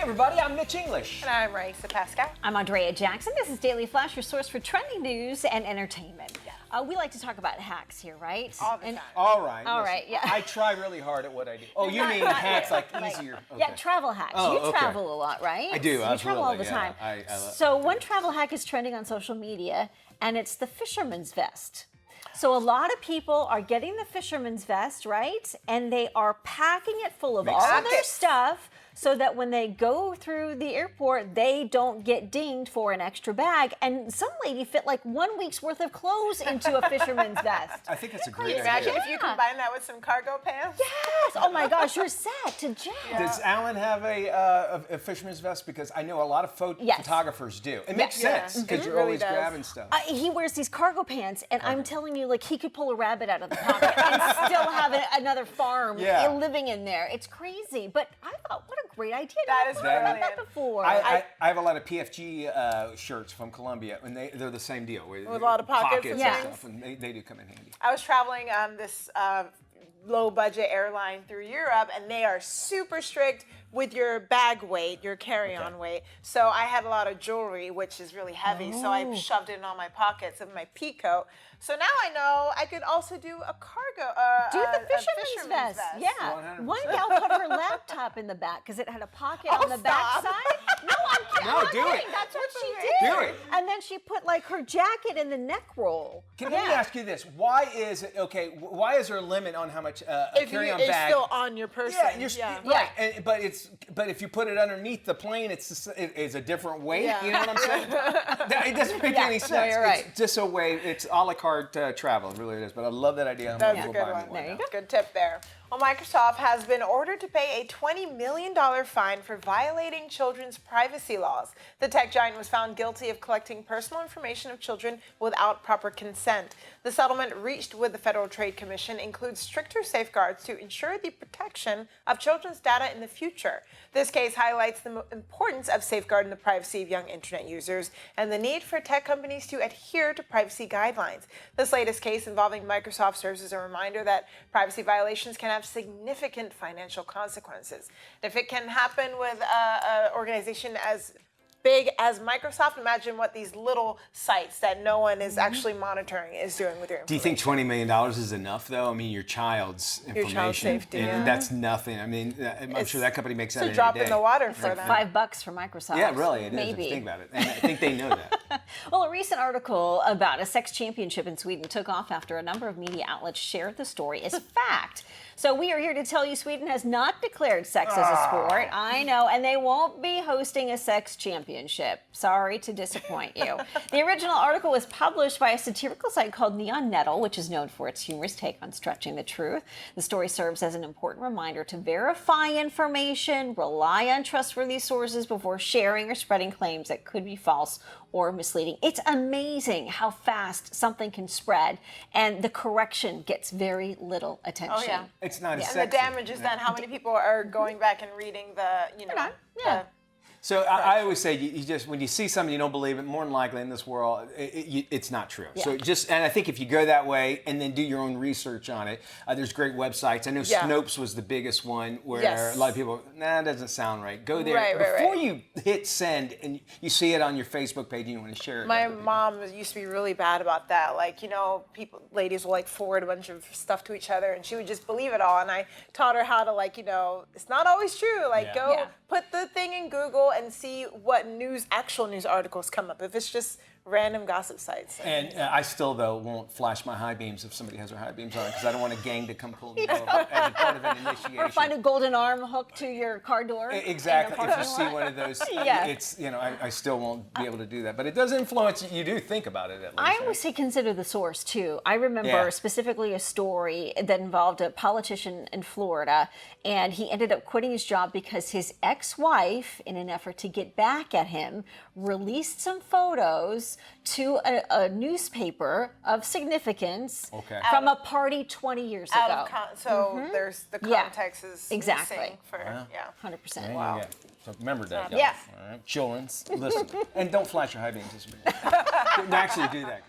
everybody, I'm Mitch English. And I'm Riesa, Pascal. I'm Andrea Jackson. This is Daily Flash, your source for trending news and entertainment. We like to talk about hacks here, right? All the time. All right. All listen, right, yeah. I try really hard at what I do. Oh, you mean hacks like easier? Okay. Yeah, travel hacks. Oh, You okay. travel a lot, right? I do, You travel all the absolutely, time. yeah. So one travel hack is trending on social media, and it's the fisherman's vest. So a lot of people are getting the fisherman's vest, right? And they are packing it full of Makes all sense. their stuff so that when they go through the airport, they don't get dinged for an extra bag. And some lady fit like 1 week's worth of clothes into a fisherman's vest. I think that's a great Imagine idea. if you combine that with some cargo pants. Yes! Oh my gosh, you're set to jam. Does Alan have a fisherman's vest? Because I know a lot of Yes. photographers do. It makes Yeah. sense because It you're really always does. grabbing stuff. He wears these cargo pants, and I'm telling you, like, he could pull a rabbit out of the pocket and still have another farm living in there. It's crazy. But I thought, what a great idea. That Never is thought about brilliant. that before. I have a lot of PFG shirts from Colombia, and they're the same deal. With a lot of pockets and and things. stuff, and they do come in handy. I was traveling on this low-budget airline through Europe, and they are super strict with your bag weight, your carry-on weight. So I had a lot of jewelry, which is really heavy, so I shoved it in all my pockets of my pea coat. So now I know I could also do a cargo, Do the a fisherman's vest. Yeah. 100%. One gal put her laptop in the back because it had a pocket on the back stop. side. No, I'm kidding. No, I'm not do it. kidding. That's what she did. Do it. And then she put like her jacket in the neck roll. Let me ask you this: Why is there a limit on how much a If carry-on it's bag? still on your person. Right. And, but if you put it underneath the plane, it's a different weight. Yeah. You know what I'm saying? It doesn't make any sense. No, you're right. It's just a way. It's a la carte travel. It really is. But I love that idea. I'm That's gonna a go good buy me one. There you now. go. Good tip there. Well, Microsoft has been ordered to pay a $20 million fine for violating children's privacy laws. The tech giant was found guilty of collecting personal information of children without proper consent. The settlement reached with the Federal Trade Commission includes stricter safeguards to ensure the protection of children's data in the future. This case highlights the importance of safeguarding the privacy of young internet users and the need for tech companies to adhere to privacy guidelines. This latest case involving Microsoft serves as a reminder that privacy violations can have significant financial consequences. If it can happen with an organization as big as Microsoft, imagine what these little sites that no one is actually monitoring is doing with your information. Do you think $20 million is enough, though? I mean, your child's information. child's safety, and yeah. that's nothing. I mean, I'm sure that company makes that It's a any drop day. in the water for Like them. $5 for Microsoft. Yeah, really, it is. Maybe. If you think about it. And I think they know that. Well, a recent article about a sex championship in Sweden took off after a number of media outlets shared the story as fact. So we are here to tell you Sweden has not declared sex as a sport. I know, and they won't be hosting a sex championship. Sorry to disappoint you. The original article was published by a satirical site called Neon Nettle, which is known for its humorous take on stretching the truth. The story serves as an important reminder to verify information, rely on trustworthy sources before sharing or spreading claims that could be false or misleading. It's amazing how fast something can spread, and the correction gets very little attention. Oh, yeah. It's not as And sexy. the damage is done. How many people are going back and reading Yeah. So I always say, you just when you see something you don't believe it, more than likely in this world, it's not true. Yeah. So and I think if you go that way and then do your own research on it, there's great websites. I know Snopes was the biggest one where a lot of people, that doesn't sound right. Go there before you hit send and you see it on your Facebook page and you want to share it. My mom used to be really bad about that. Like, ladies will like forward a bunch of stuff to each other and she would just believe it all. And I taught her how to it's not always true. Like go put the thing in Google and see what actual news articles come up. If it's just random gossip sites. And I still, though, won't flash my high beams if somebody has their high beams on because I don't want a gang to come pull me over as a part of an initiation. Or find a golden arm hooked to your car door. Exactly. If you see one of those, it's, I still won't be able to do that. But it does influence, you do think about it at least. I always say consider the source, too. I remember specifically a story that involved a politician in Florida, and he ended up quitting his job because his ex-wife, in an effort to get back at him, released some photos to a newspaper of significance from a party 20 years ago. So there's the context is missing for 100%. Wow. So remember that, guys. Yeah. All right. Children's, listen. And don't flash your high beams. Actually do that.